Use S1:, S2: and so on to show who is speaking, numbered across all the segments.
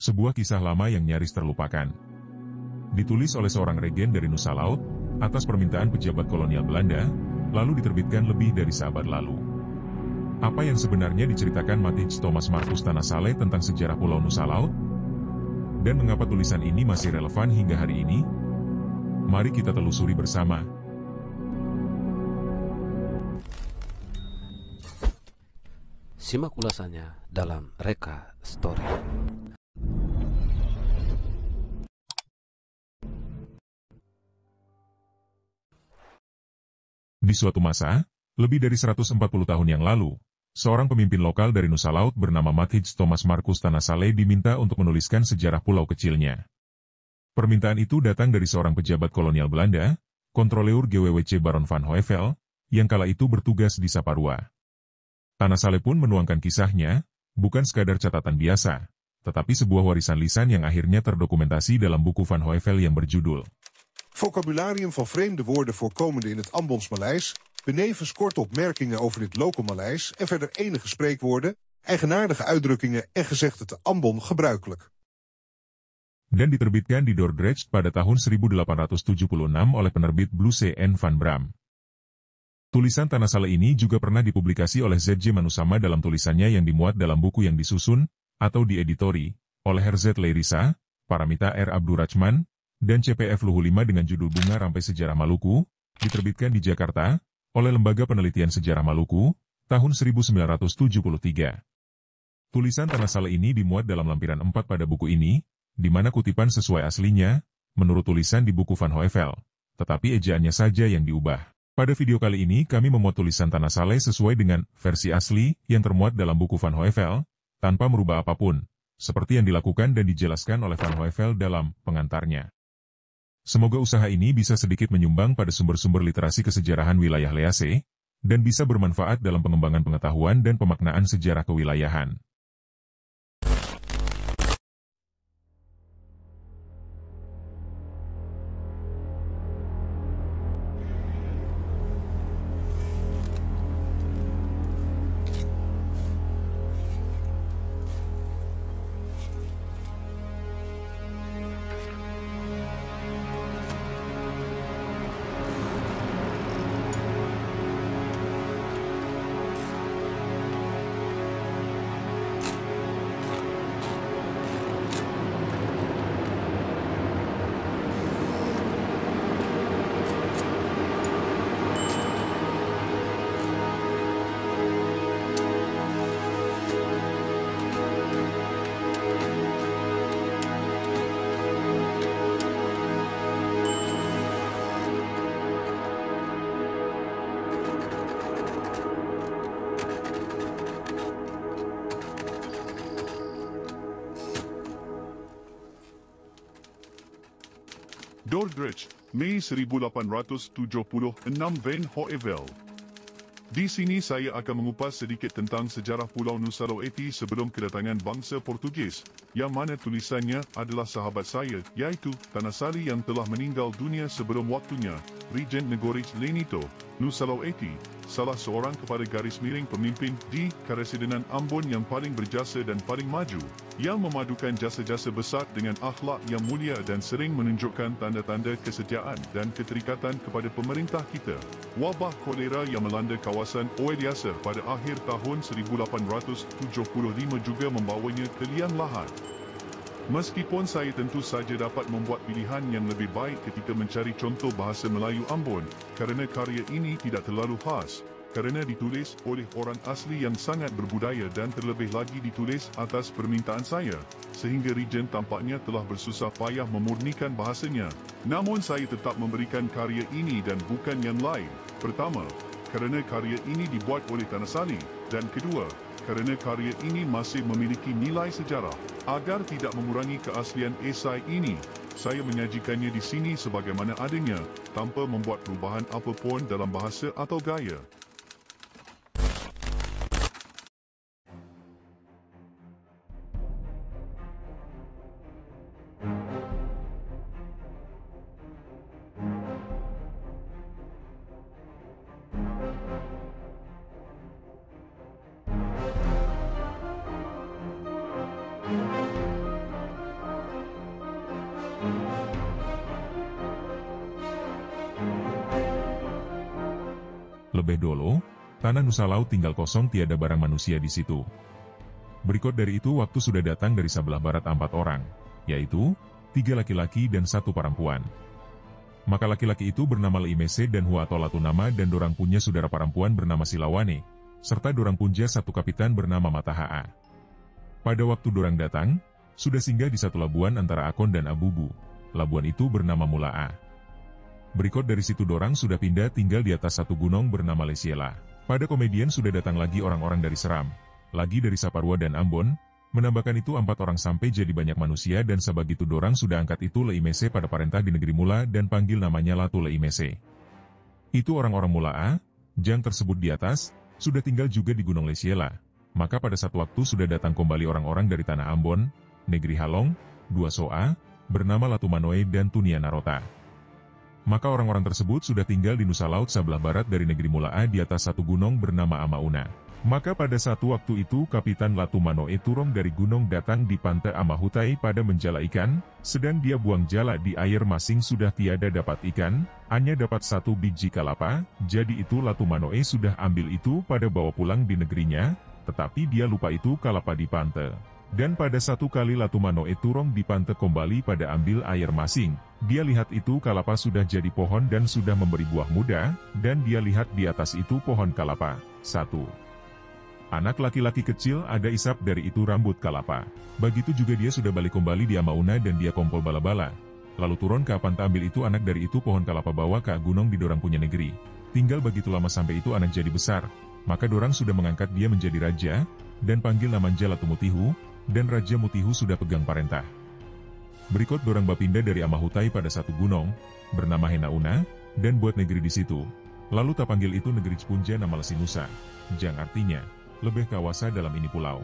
S1: Sebuah kisah lama yang nyaris terlupakan. Ditulis oleh seorang regen dari Nusa Laut, atas permintaan pejabat kolonial Belanda, lalu diterbitkan lebih dari seabad lalu. Apa yang sebenarnya diceritakan Matthijs Thomas Marcus Tanasale tentang sejarah Pulau Nusa Laut? Dan mengapa tulisan ini masih relevan hingga hari ini? Mari kita telusuri bersama.
S2: Simak ulasannya dalam Reka Story.
S1: Di suatu masa, lebih dari 140 tahun yang lalu, seorang pemimpin lokal dari Nusa Laut bernama Matthijs Thomas Marcus Tanasale diminta untuk menuliskan sejarah pulau kecilnya. Permintaan itu datang dari seorang pejabat kolonial Belanda, Kontroleur GWWC Baron van Hoevel, yang kala itu bertugas di Saparua. Tanasale pun menuangkan kisahnya, bukan sekadar catatan biasa, tetapi sebuah warisan lisan yang akhirnya terdokumentasi dalam buku van Hoevel yang berjudul
S3: Vocabularium van vreemde woorden voorkomende in het Ambons-Maleis, benevens korte opmerkingen over dit Local-Maleis en verder enige spreekwoorden, eigenaardige uitdrukkingen en gezegden te Ambon gebruikelijk.
S1: Dan diterbitkan di Dordrecht pada tahun 1876 oleh penerbit Blue C.N. van Bram. Tulisan Tanasale ini juga pernah dipublikasi oleh Z.J. Manusama dalam tulisannya yang dimuat dalam buku yang disusun, atau dieditori, oleh Herzl Leirisa, Paramita R. Abdurrahman, dan CPF Luhu 5 dengan judul Bunga Rampai Sejarah Maluku, diterbitkan di Jakarta, oleh Lembaga Penelitian Sejarah Maluku, tahun 1973. Tulisan Tanasale ini dimuat dalam lampiran 4 pada buku ini, di mana kutipan sesuai aslinya, menurut tulisan di buku Van Hoevel, tetapi ejaannya saja yang diubah. Pada video kali ini kami memuat tulisan Tanasale sesuai dengan versi asli yang termuat dalam buku Van Hoevel, tanpa merubah apapun, seperti yang dilakukan dan dijelaskan oleh Van Hoevel dalam pengantarnya. Semoga usaha ini bisa sedikit menyumbang pada sumber-sumber literasi kesejarahan wilayah Lease, dan bisa bermanfaat dalam pengembangan pengetahuan dan pemaknaan sejarah kewilayahan.
S4: Dordrecht, Mei 1876 Van Hoevel. Di sini saya akan mengupas sedikit tentang sejarah Pulau Nusa Laut sebelum kedatangan bangsa Portugis, yang mana tulisannya adalah sahabat saya, iaitu Tanasale yang telah meninggal dunia sebelum waktunya, Regent Negorich Lenito, Nusa Laut, salah seorang kepada garis miring pemimpin di Karesidenan Ambon yang paling berjasa dan paling maju, yang memadukan jasa-jasa besar dengan akhlak yang mulia dan sering menunjukkan tanda-tanda kesetiaan dan keterikatan kepada pemerintah kita. Wabah kolera yang melanda kawasan Oeliasa pada akhir tahun 1875 juga membawanya ke liang lahat. Meskipun saya tentu saja dapat membuat pilihan yang lebih baik ketika mencari contoh bahasa Melayu Ambon, kerana karya ini tidak terlalu khas, kerana ditulis oleh orang asli yang sangat berbudaya dan terlebih lagi ditulis atas permintaan saya, sehingga Regent tampaknya telah bersusah payah memurnikan bahasanya. Namun saya tetap memberikan karya ini dan bukan yang lain. Pertama, kerana karya ini dibuat oleh Tanasale, dan kedua, kerana karya ini masih memiliki nilai sejarah. Agar tidak mengurangi keaslian esai ini, saya menyajikannya di sini sebagaimana adanya, tanpa membuat perubahan apapun dalam bahasa atau gaya.
S1: lebih dulu, tanah Nusa Laut tinggal kosong tiada barang manusia di situ. Berikut dari itu waktu sudah datang dari sebelah barat 4 orang, yaitu 3 laki-laki dan 1 perempuan. Maka laki-laki itu bernama Leimese dan Huato Latunama dan dorang punya saudara perempuan bernama Silawane, serta dorang punya 1 kapitan bernama Matahaa. Pada waktu dorang datang, sudah singgah di satu labuan antara Akon dan Abubu. Labuan itu bernama Mulaa. Berikut dari situ dorang sudah pindah tinggal di atas satu gunung bernama Lesiela. Pada komedian sudah datang lagi orang-orang dari Seram, lagi dari Saparua dan Ambon, menambahkan itu 4 orang sampai jadi banyak manusia dan sebegitu dorang sudah angkat itu Leimese pada parentah di negeri Mula dan panggil namanya Latu Leimese. Itu orang-orang Mulaa, jang tersebut di atas, sudah tinggal juga di Gunung Lesiela. Maka pada satu waktu sudah datang kembali orang-orang dari tanah Ambon, negeri Halong, 2 Soa, bernama Latu Manoe dan Tunia Narota. Maka orang-orang tersebut sudah tinggal di Nusa Laut sebelah barat dari negeri Mulaa di atas satu gunung bernama Amauna. Maka pada satu waktu itu Kapitan Latu Manoe turun dari gunung datang di pantai Amahutai pada menjala ikan, sedang dia buang jala di air masing sudah tiada dapat ikan, hanya dapat 1 biji kalapa, jadi itu Latu Manoe sudah ambil itu pada bawa pulang di negerinya, tetapi dia lupa itu kalapa di pantai. Dan pada satu kali Latu Manoe turun di pantai kembali pada ambil air masing, dia lihat itu kalapa sudah jadi pohon dan sudah memberi buah muda, dan dia lihat di atas itu pohon kalapa. 1. Anak laki-laki kecil ada isap dari itu rambut kalapa. Begitu juga dia sudah balik kembali di Amauna dan dia kompol bala-bala. Lalu turun ke pantai ambil itu anak dari itu pohon kalapa bawa ke gunung di dorang punya negeri. Tinggal begitu lama sampai itu anak jadi besar, maka dorang sudah mengangkat dia menjadi raja, dan panggil namanya Latu Mutihu, dan Raja Mutihu sudah pegang parentah. Berikut dorang bapindah dari Amahutai pada satu gunung, bernama Henauna, dan buat negeri di situ. Lalu tak panggil itu negeri Cipunja nama Lesinusa, jang artinya, lebih kawasa dalam ini pulau.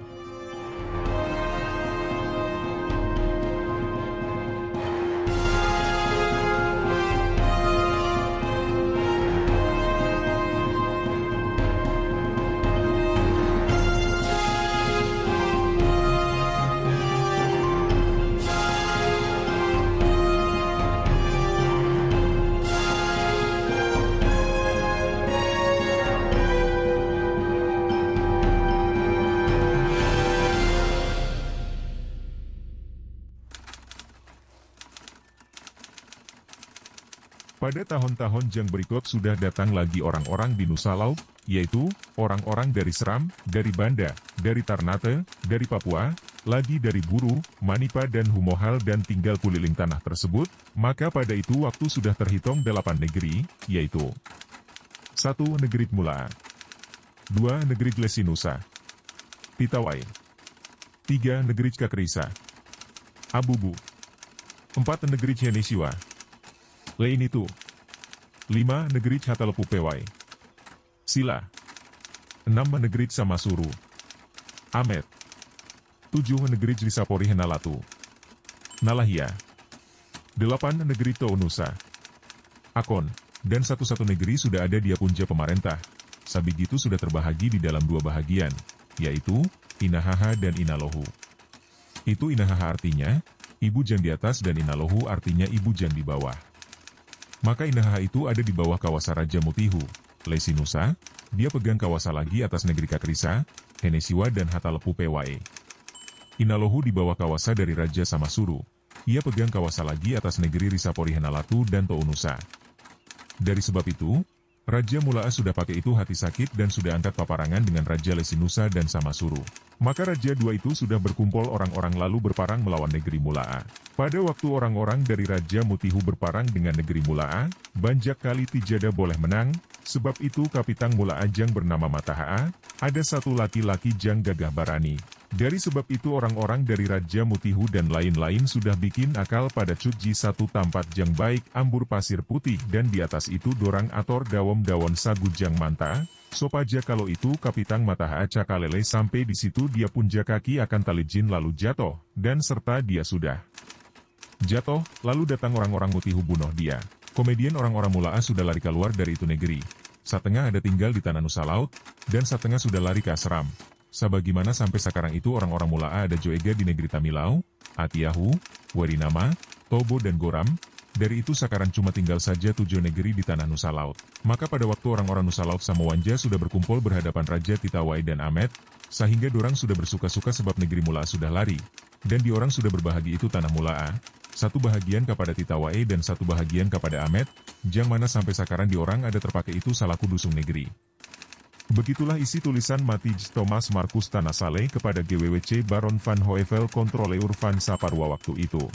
S1: Pada tahun-tahun yang berikut sudah datang lagi orang-orang di Nusa Laut, yaitu orang-orang dari Seram, dari Banda, dari Ternate, dari Papua, lagi dari Buru, Manipa dan Humohal dan tinggal keliling tanah tersebut, maka pada itu waktu sudah terhitung 8 negeri, yaitu 1. Negeri Mulaa, 2. Negeri Lesinusa, Pitawai, 3. Negeri Kakrisa, Abubu, 4. Negeri Cianisiwa, Lain itu 5. Negeri Hatalepu Pewai, Sila, 6. Negeri Samasuru, Amet, 7. Negeri Lisapori Henalatu, Nalahia, 8. Negeri Tounusa, Akon, dan satu-satu negeri sudah ada dia punja pemerintah. Sabigitu sudah terbahagi di dalam 2 bahagian, yaitu Inahaha dan Inalohu. Itu Inahaha artinya ibu jang di atas dan Inalohu artinya ibu jang di bawah. Maka Inahaha itu ada di bawah kawasa Raja Mutihu, Lesinusa, dia pegang kawasa lagi atas negeri Kakrisa, Henesiwa dan Hatalepu Pewai. Inalohu di bawah kawasa dari Raja Samasuru, ia pegang kawasa lagi atas negeri Risapori Henalatu dan Tounusa. Dari sebab itu, Raja Mulaa sudah pakai itu hati sakit dan sudah angkat paparangan dengan Raja Lesinusa dan Samasuru. Maka Raja dua itu sudah berkumpul orang-orang lalu berparang melawan negeri Mulaa. Pada waktu orang-orang dari Raja Mutihu berparang dengan negeri Mulaa, banyak kali tijada boleh menang, sebab itu Kapitan Mulaa jang bernama Matahaa, ada satu laki-laki jang gagah barani. Dari sebab itu orang-orang dari Raja Mutihu dan lain-lain sudah bikin akal pada cuci satu tempat jang baik ambur pasir putih dan di atas itu dorang ator dawom-dawon sagu jang manta, sopaja kalau itu Kapitan Matahaa cakalele sampai di situ dia punja kaki akan tali jin lalu jatuh, dan serta dia sudah jatuh, lalu datang orang-orang Mutihu bunuh dia. Komedian orang-orang Mulaa sudah lari keluar dari itu negeri. Setengah ada tinggal di tanah Nusa Laut, dan setengah sudah lari ke Seram. Sebagaimana sampai sekarang itu orang-orang Mulaa ada joega di negeri Tamilau, Atiahu, Warinama, Tobo dan Goram, Dari itu sekarang cuma tinggal saja 7 negeri di tanah Nusa Laut. Maka pada waktu orang-orang Nusa Laut Samawanja sudah berkumpul berhadapan Raja Titawai dan Amet, sehingga dorang sudah bersuka-suka sebab negeri Mula sudah lari. Dan diorang sudah berbahagi itu tanah Mulaa, satu bahagian kepada Titawai dan satu bahagian kepada Amet, yang mana sampai sekarang diorang ada terpakai itu salaku dusung negeri. Begitulah isi tulisan Matij Thomas Markus Tanasale kepada GWWC Baron van Hoevel Kontroleur van Saparua waktu itu.